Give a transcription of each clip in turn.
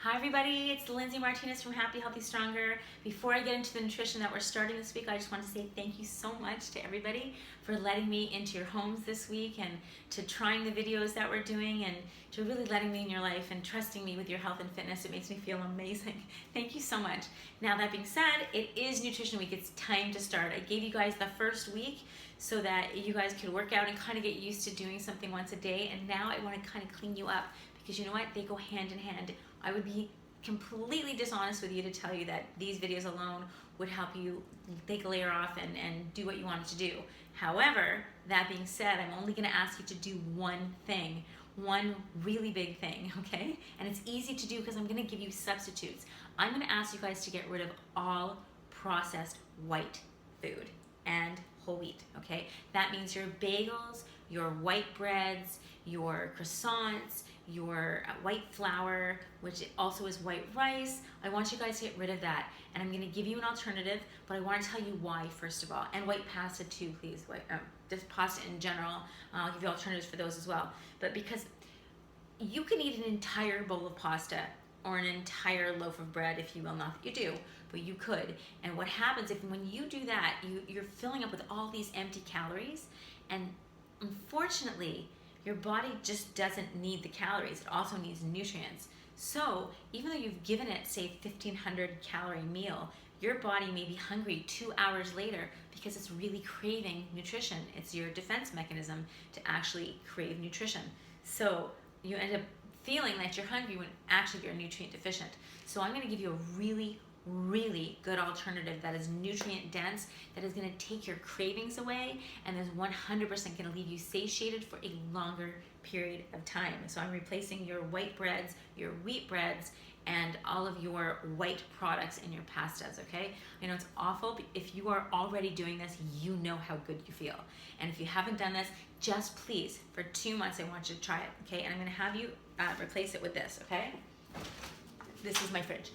Hi everybody, it's Lindsay Martinez from Happy, Healthy, Stronger. Before I get into the nutrition that we're starting this week, I just want to say thank you so much to everybody for letting me into your homes this week and to trying the videos that we're doing and to really letting me in your life and trusting me with your health and fitness. It makes me feel amazing. Thank you so much. Now that being said, it is Nutrition Week. It's time to start. I gave you guys the first week so that you guys could work out and kind of get used to doing something once a day, and now I want to kind of clean you up because you know what? They go hand in hand. I would be completely dishonest with you to tell you that these videos alone would help you take a layer off and do what you wanted to do. However, that being said, I'm only going to ask you to do one thing, one really big thing, okay? And it's easy to do because I'm going to give you substitutes. I'm going to ask you guys to get rid of all processed white food and whole wheat, okay? That means your bagels, your white breads, your croissants, your white flour, which also is white rice. I want you guys to get rid of that. And I'm gonna give you an alternative, but I wanna tell you why first of all. And white pasta too, please. Just pasta in general. I'll give you alternatives for those as well. But because you can eat an entire bowl of pasta or an entire loaf of bread, if you will, not that you do, but you could. And what happens if when you do that, you're filling up with all these empty calories, and unfortunately, your body just doesn't need the calories. It also needs nutrients. So even though you've given it, say, 1,500 calorie meal, your body may be hungry 2 hours later because it's really craving nutrition. It's your defense mechanism to actually crave nutrition. So you end up feeling that you're hungry when actually you're nutrient deficient. So I'm gonna give you a really good alternative that is nutrient dense, that is going to take your cravings away, and is 100% going to leave you satiated for a longer period of time. So I'm replacing your white breads, your wheat breads, and all of your white products in your pastas, okay? I know it's awful, but if you are already doing this, you know how good you feel. And if you haven't done this, just please, for 2 months, I want you to try it, okay? And I'm going to have you replace it with this, okay? This is my fridge.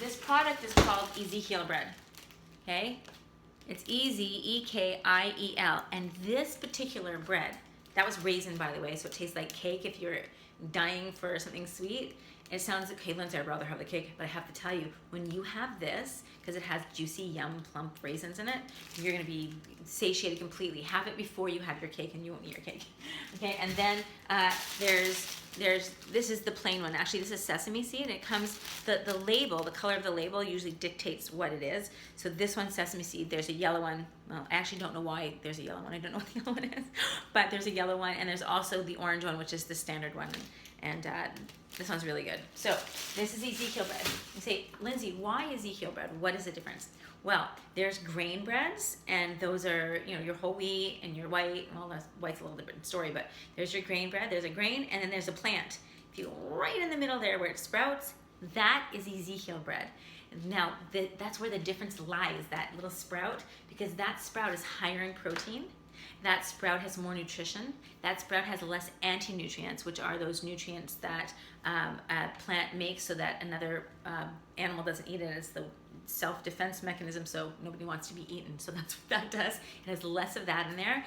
This product is called Ezekiel bread, okay? It's Ezekiel, and this particular bread, that was raisin, by the way, so it tastes like cake if you're dying for something sweet. It sounds, okay, Lindsay, I'd rather have the cake, but I have to tell you, when you have this, because it has juicy, yum, plump raisins in it, you're gonna be satiated completely. Have it before you have your cake and you won't eat your cake, okay? And then this is the plain one. Actually, this is sesame seed. It comes, the label, the color of the label usually dictates what it is. So this one's sesame seed. There's a yellow one. Well, I actually don't know why there's a yellow one. I don't know what the yellow one is, but there's a yellow one, and there's also the orange one, which is the standard one. And this one's really good. So this is Ezekiel bread. You say, Lindsay, why Ezekiel bread? What is the difference? Well, there's grain breads, and those are, you know, your whole wheat and your white. Well, that's white's a little different story, but there's your grain bread. There's a grain, and then there's a plant. If you go right in the middle there where it sprouts, that is Ezekiel bread. Now, that's where the difference lies, that little sprout, because that sprout is higher in protein. That sprout has more nutrition. That sprout has less anti-nutrients, which are those nutrients that a plant makes so that another animal doesn't eat it. It's the self-defense mechanism, so nobody wants to be eaten. So that's what that does. It has less of that in there.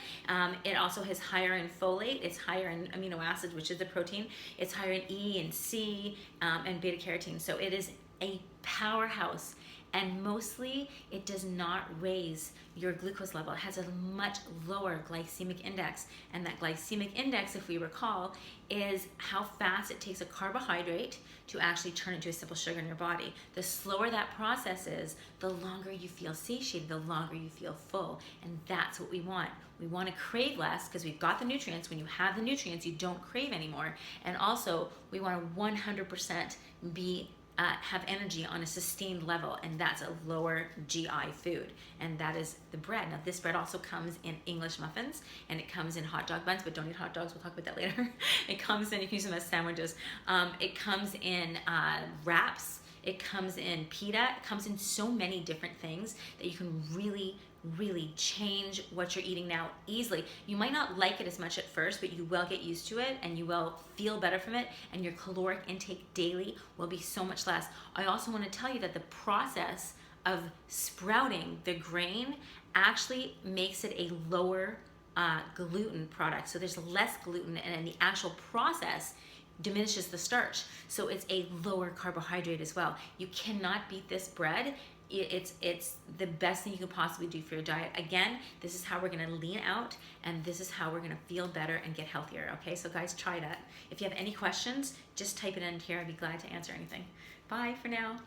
It also has higher in folate. It's higher in amino acids, which is the protein. It's higher in E and C and beta carotene. So it is a powerhouse. And mostly, it does not raise your glucose level. It has a much lower glycemic index. And that glycemic index, if we recall, is how fast it takes a carbohydrate to actually turn into a simple sugar in your body. The slower that process is, the longer you feel satiated, the longer you feel full. And that's what we want. We want to crave less because we've got the nutrients. When you have the nutrients, you don't crave anymore. And also, we want to 100% have energy on a sustained level, and that's a lower GI food, and that is the bread. Now, this bread also comes in English muffins, and it comes in hot dog buns, but don't eat hot dogs, we'll talk about that later. It comes in, you can use them as sandwiches. It comes in wraps, it comes in pita, it comes in so many different things that you can really change what you're eating now easily. You might not like it as much at first, but you will get used to it and you will feel better from it, and your caloric intake daily will be so much less. I also want to tell you that the process of sprouting the grain actually makes it a lower gluten product. So there's less gluten, and the actual process diminishes the starch. So it's a lower carbohydrate as well. You cannot beat this bread. It's the best thing you could possibly do for your diet. Again, this is how we're gonna lean out, and this is how we're gonna feel better and get healthier, okay? So guys, try that. If you have any questions, just type it in here. I'd be glad to answer anything. Bye for now.